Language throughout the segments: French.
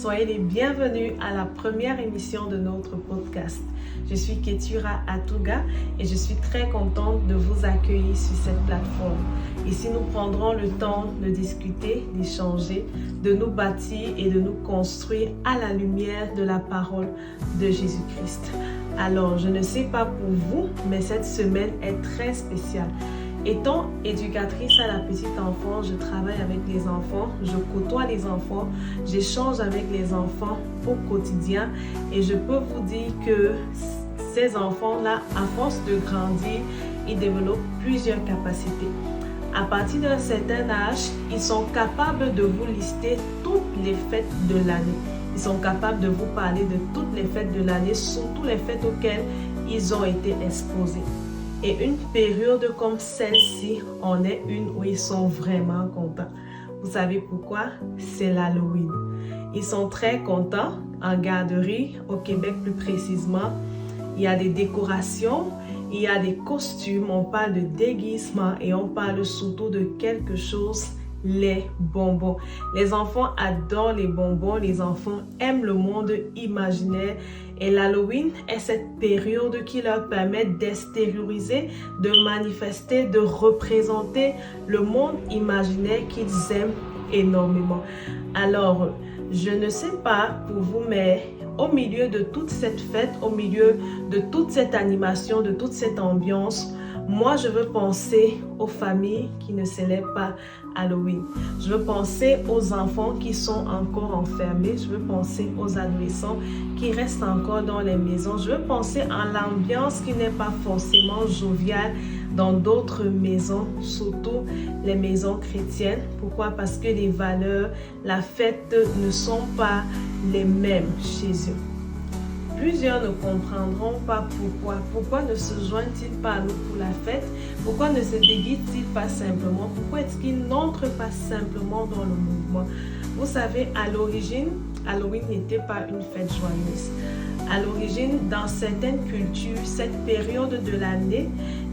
soyez les bienvenus à la première émission de notre podcast. Je suis Ketura Atuga et je suis très contente de vous accueillir sur cette plateforme. Ici, nous prendrons le temps de discuter, d'échanger, de nous bâtir et de nous construire à la lumière de la parole de Jésus-Christ. Alors, je ne sais pas pour vous, mais cette semaine est très spéciale. Étant éducatrice à la petite enfance, je travaille avec les enfants, je côtoie les enfants, j'échange avec les enfants au quotidien et je peux vous dire que ces enfants-là, à force de grandir, ils développent plusieurs capacités. À partir d'un certain âge, ils sont capables de vous lister toutes les fêtes de l'année. Ils sont capables de vous parler de toutes les fêtes de l'année, surtout les fêtes auxquelles ils ont été exposés. Et une période comme celle-ci en est une où ils sont vraiment contents. Vous savez pourquoi? C'est l'Halloween. Ils sont très contents en garderie, au Québec plus précisément. Il y a des décorations, il y a des costumes, on parle de déguisement et on parle surtout de quelque chose, les bonbons. Les enfants adorent les bonbons, les enfants aiment le monde imaginaire et l'Halloween est cette période qui leur permet d'extérioriser, de manifester, de représenter le monde imaginaire qu'ils aiment énormément. Alors, je ne sais pas pour vous, mais au milieu de toute cette fête, au milieu de toute cette animation, de toute cette ambiance, moi, je veux penser aux familles qui ne célèbrent pas Halloween. Je veux penser aux enfants qui sont encore enfermés. Je veux penser aux adolescents qui restent encore dans les maisons. Je veux penser à l'ambiance qui n'est pas forcément joviale dans d'autres maisons, surtout les maisons chrétiennes. Pourquoi? Parce que les valeurs, la fête ne sont pas les mêmes chez eux. Plusieurs ne comprendront pas pourquoi. Pourquoi ne se joignent-ils pas à nous pour la fête? Pourquoi ne se déguisent-ils pas simplement? Pourquoi est-ce qu'ils n'entrent pas simplement dans le mouvement? Vous savez, à l'origine, Halloween n'était pas une fête joyeuse. À l'origine, dans certaines cultures, cette période de l'année,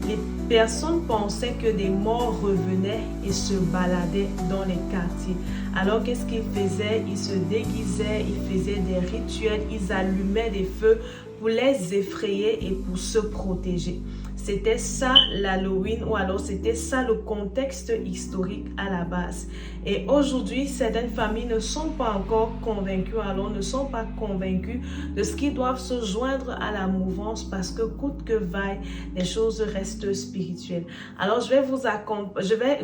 les personnes pensaient que des morts revenaient et se baladaient dans les quartiers. Alors qu'est-ce qu'ils faisaient? Ils se déguisaient, ils faisaient des rituels, ils allumaient des feux pour les effrayer et pour se protéger. C'était ça l'Halloween ou alors c'était ça le contexte historique à la base. Et aujourd'hui, certaines familles ne sont pas encore convaincues, alors ne sont pas convaincues de ce qu'ils doivent se joindre à la mouvance parce que coûte que vaille, les choses restent spirituelles. Alors je vais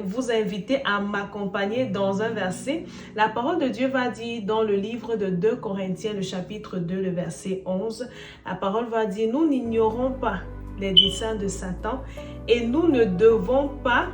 vous inviter à m'accompagner dans un verset. La parole de Dieu va dire dans le livre de 2 Corinthiens, le chapitre 2, le verset 11, la parole va dire, nous n'ignorons pas les desseins de Satan et nous ne devons pas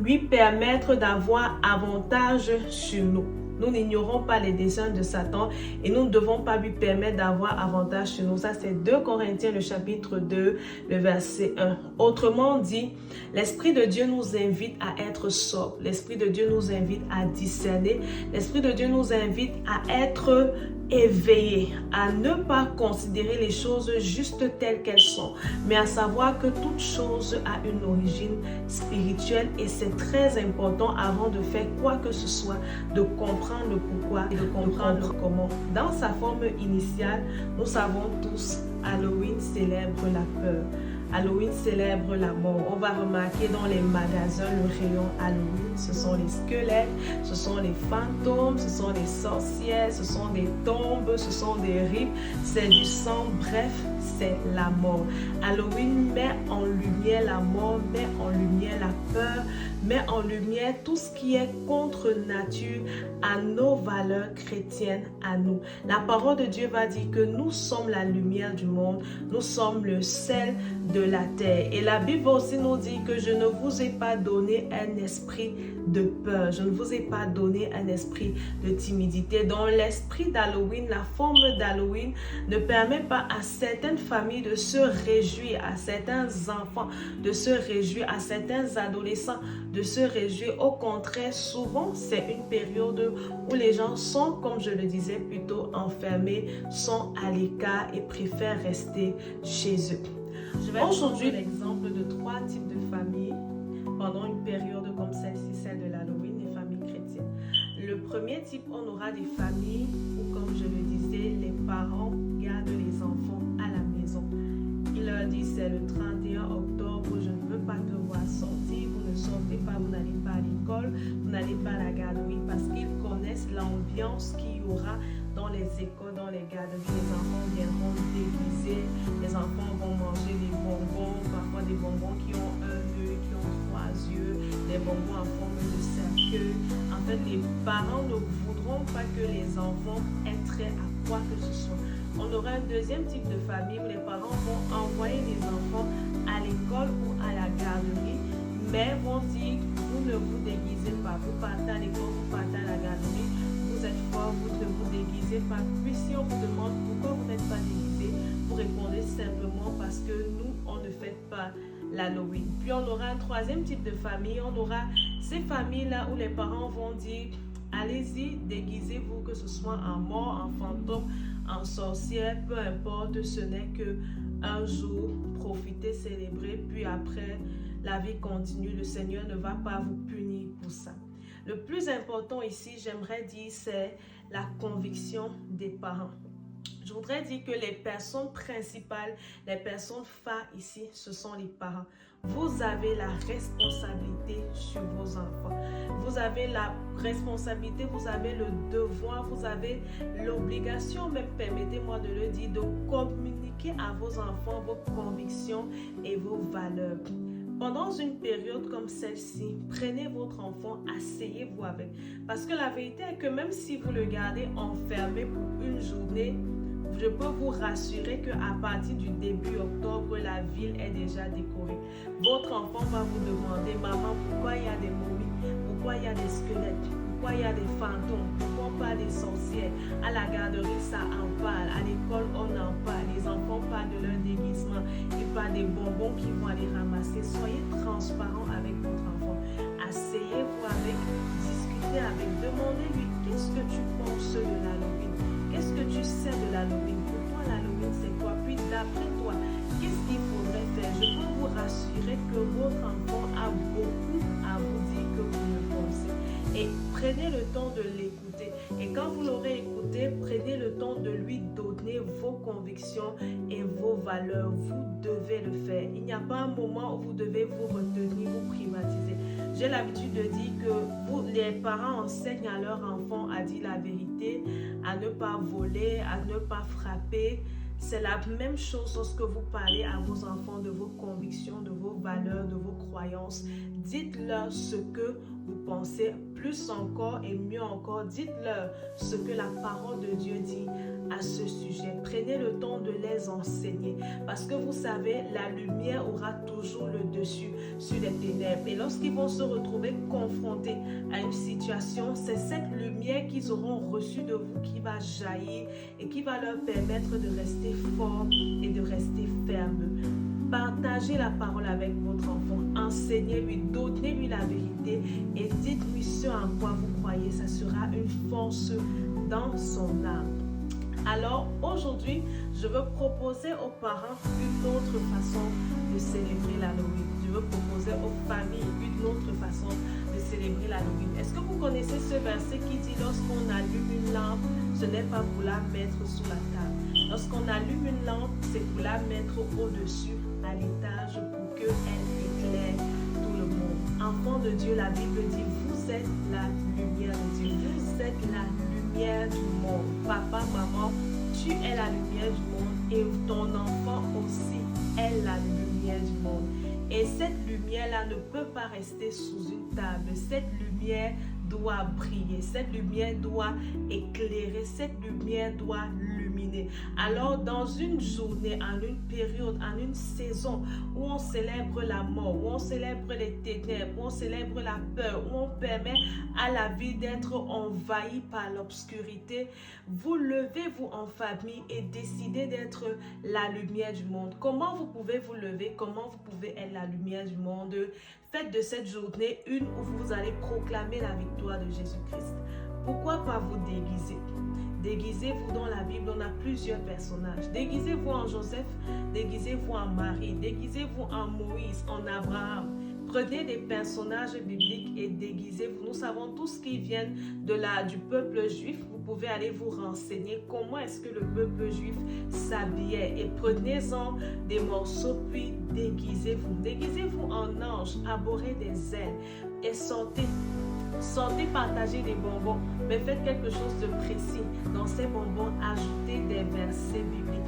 lui permettre d'avoir avantage sur nous. Nous n'ignorons pas les desseins de Satan et nous ne devons pas lui permettre d'avoir avantage sur nous. Ça, c'est 2 Corinthiens, le chapitre 2, le verset 1. Autrement dit, l'Esprit de Dieu nous invite à être sobres. L'Esprit de Dieu nous invite à discerner. L'Esprit de Dieu nous invite à être éveillés, à ne pas considérer les choses juste telles qu'elles sont, mais à savoir que toute chose a une origine spirituelle et c'est très important avant de faire quoi que ce soit, de comprendre le pourquoi et de comprendre le comment. Dans sa forme initiale, nous savons tous, Halloween célèbre la peur. Halloween célèbre la mort. On va remarquer dans les magasins le rayon Halloween. Ce sont les squelettes, ce sont les fantômes, ce sont les sorcières, ce sont des tombes, ce sont des ripes, c'est du sang, bref, c'est la mort. Halloween met en lumière la mort, met en lumière la peur, met en lumière tout ce qui est contre nature à nos valeurs chrétiennes à nous. La parole de Dieu va dire que nous sommes la lumière du monde, nous sommes le sel de la terre. Et la Bible aussi nous dit que je ne vous ai pas donné un esprit de peur, je ne vous ai pas donné un esprit de timidité. Dans l'esprit d'Halloween, la forme d'Halloween ne permet pas à certaines familles de se réjouir, à certains enfants de se réjouir, à certains adolescents de se réjouir. Au contraire, souvent, c'est une période où les gens sont, comme je le disais, plutôt enfermés, sont à l'écart et préfèrent rester chez eux. Je vais aujourd'hui l'exemple de 3 types de familles pendant une période comme celle-ci, celle de l'Halloween, les familles chrétiennes. Le premier type, on aura des familles où, comme comme je le disais, les parents gardent les enfants à la maison. Il leur dit, c'est le 31 octobre, je ne veux pas te voir sortir, vous ne sortez pas, vous n'allez pas à l'école, vous n'allez pas à la garderie, parce qu'ils connaissent l'ambiance qu'il y aura dans les écoles, dans les garderies. Les enfants viendront déguisés, les enfants vont manger des bonbons, parfois des bonbons qui ont un œil, qui ont 3 yeux, des bonbons en forme de cercueil. En fait, les parents ne voudront pas que les enfants aient trait à quoi que ce soit. On aura un deuxième type de famille où les parents vont envoyer les enfants à l'école ou à la garderie, mais vont dire, vous ne vous déguisez pas, vous partez à l'école, vous partez à la garderie, vous êtes fort, vous ne vous déguisez pas. Puis si on vous demande pourquoi vous n'êtes pas déguisé, vous répondez simplement parce que nous, on ne fête pas l'Halloween. Puis on aura un troisième type de famille, on aura ces familles-là où les parents vont dire, allez-y, déguisez-vous, que ce soit en mort, en fantôme, en sorcière, peu importe, ce n'est que un jour, profitez, célébrez, puis après, la vie continue. Le Seigneur ne va pas vous punir pour ça. Le plus important ici, j'aimerais dire, c'est la conviction des parents. Je voudrais dire que les personnes principales, les personnes phares ici, ce sont les parents. Vous avez la responsabilité sur vos enfants. Vous avez la responsabilité, vous avez le devoir, vous avez l'obligation, même permettez-moi de le dire, de communiquer à vos enfants vos convictions et vos valeurs. Pendant une période comme celle-ci, prenez votre enfant, asseyez-vous avec. Parce que la vérité est que même si vous le gardez enfermé pour une journée, je peux vous rassurer qu'à partir du début octobre, la ville est déjà décorée. Votre enfant va vous demander, maman, pourquoi il y a des momies, pourquoi il y a des squelettes, pourquoi il y a des fantômes, pourquoi pas des sorcières. À la garderie, ça en parle. À l'école, on en parle. Les enfants parlent de leur déguisement et pas des bonbons qu'ils vont aller ramasser. Soyez transparent avec votre enfant. Asseyez-vous avec, discutez avec, demandez-lui qu'est-ce que tu penses de l'Halloween. Qu'est-ce que tu sais de l'Halloween? Pour toi, l'Halloween, c'est quoi? Puis d'après toi, qu'est-ce qu'il faudrait faire? Je peux vous rassurer que votre enfant a beaucoup à vous dire que vous le pensez. Et prenez le temps de l'écouter. Et quand vous l'aurez écouté, prenez le temps de lui donner vos convictions et vos valeurs. Vous devez le faire. Il n'y a pas un moment où vous devez vous retenir, vous privatiser. J'ai l'habitude de dire que les parents enseignent à leurs enfants à dire la vérité, à ne pas voler, à ne pas frapper. C'est la même chose lorsque vous parlez à vos enfants de vos convictions, de vos valeurs, de vos croyances. Dites-leur ce que vous pensez, plus encore et mieux encore, dites-leur ce que la parole de Dieu dit à ce sujet. Prenez le temps de les enseigner parce que vous savez, la lumière aura toujours le dessus sur les ténèbres. Et lorsqu'ils vont se retrouver confrontés à une situation, c'est cette lumière qu'ils auront reçue de vous qui va jaillir et qui va leur permettre de rester forts et de rester fermes. Partagez la parole avec votre enfant, enseignez-lui, donnez-lui la vérité et dites-lui ce en quoi vous croyez. Ça sera une force dans son âme. Alors aujourd'hui, je veux proposer aux parents une autre façon de célébrer l'Halloween. Je veux proposer aux familles une autre façon de célébrer l'Halloween. Est-ce que vous connaissez ce verset qui dit lorsqu'on allume une lampe, ce n'est pas pour la mettre sous la table. Lorsqu'on allume une lampe, c'est pour la mettre au-dessus, à l'étage, pour qu'elle éclaire tout le monde. Enfant de Dieu, la Bible dit, vous êtes la lumière de Dieu. Vous êtes la lumière du monde. Papa, maman, tu es la lumière du monde et ton enfant aussi est la lumière du monde. Et cette lumière-là ne peut pas rester sous une table. Cette lumière doit briller, cette lumière doit éclairer, cette lumière doit luminer. Alors dans une journée, en une période, en une saison où on célèbre la mort, où on célèbre les ténèbres, où on célèbre la peur, où on permet à la vie d'être envahie par l'obscurité, vous levez-vous en famille et décidez d'être la lumière du monde. Comment vous pouvez vous lever? Comment vous pouvez être la lumière du monde? Faites de cette journée une où vous allez proclamer la victoire de Jésus-Christ. Pourquoi pas vous déguiser? Déguisez-vous dans la Bible, on a plusieurs personnages. Déguisez-vous en Joseph, déguisez-vous en Marie, déguisez-vous en Moïse, en Abraham. Prenez des personnages bibliques et déguisez-vous. Nous savons tous qui viennent du peuple juif. Vous pouvez aller vous renseigner comment est-ce que le peuple juif s'habillait. Et prenez-en des morceaux, puis déguisez-vous. Déguisez-vous en ange, arborez des ailes et sortez. Sortez partager des bonbons, mais faites quelque chose de précis. Dans ces bonbons, ajoutez des versets bibliques.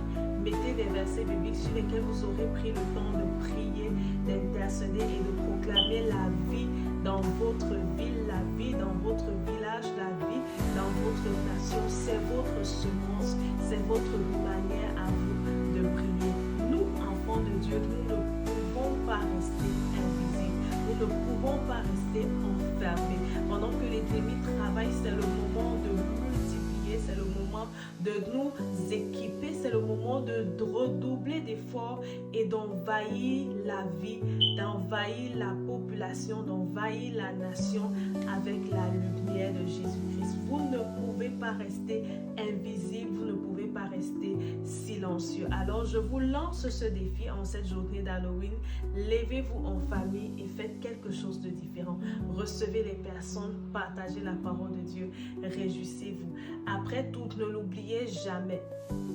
Mettez des versets bibliques sur lesquels vous aurez pris le temps de prier, d'intercéder et de proclamer la vie dans votre ville, la vie dans votre village, la vie dans votre nation. C'est votre semence, c'est votre manière à vous de briller. Nous, enfants de Dieu, nous ne pouvons pas rester invisibles. Nous ne pouvons pas rester enfermés. Pendant que l'ennemi travaille, c'est le moment de multiplier, c'est le moment de nous équiper, c'est le moment de redoubler d'efforts et d'envahir la vie, d'envahir la population, d'envahir la nation avec la lumière de Jésus-Christ. Vous ne pouvez pas rester invisible, vous ne pouvez pas rester silencieux. Alors je vous lance ce défi en cette journée d'Halloween. Levez-vous en famille et faites quelque chose de différent. Recevez les personnes, partagez la parole de Dieu, réjouissez-vous. Après tout, ne l'oubliez jamais.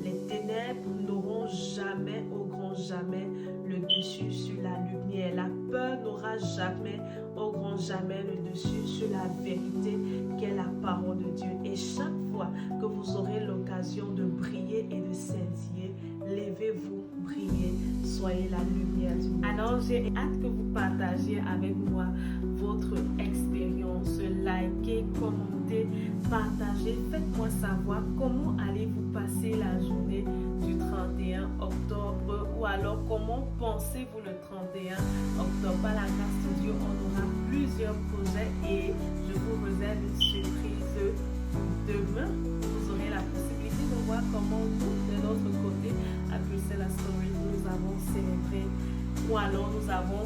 Les ténèbres n'auront jamais, au grand jamais, le dessus sur la lumière. La peur n'aura jamais, au grand jamais, le dessus sur la vérité qu'est la parole de Dieu. Et chaque fois que vous aurez l'occasion de briller et de scintiller, levez-vous, brillez, soyez la lumière du monde. Alors j'ai hâte que vous partagiez avec moi votre expérience, likez, commentez, partagez, faites-moi savoir comment allez-vous passer la journée du 31 octobre ou alors comment pensez-vous le 31 octobre. Par la grâce de Dieu, on aura plusieurs projets et je vous réserve une surprise demain. Vous aurez la possibilité de voir comment nous, de notre côté, à Bruxelles Story, nous avons célébré ou alors nous avons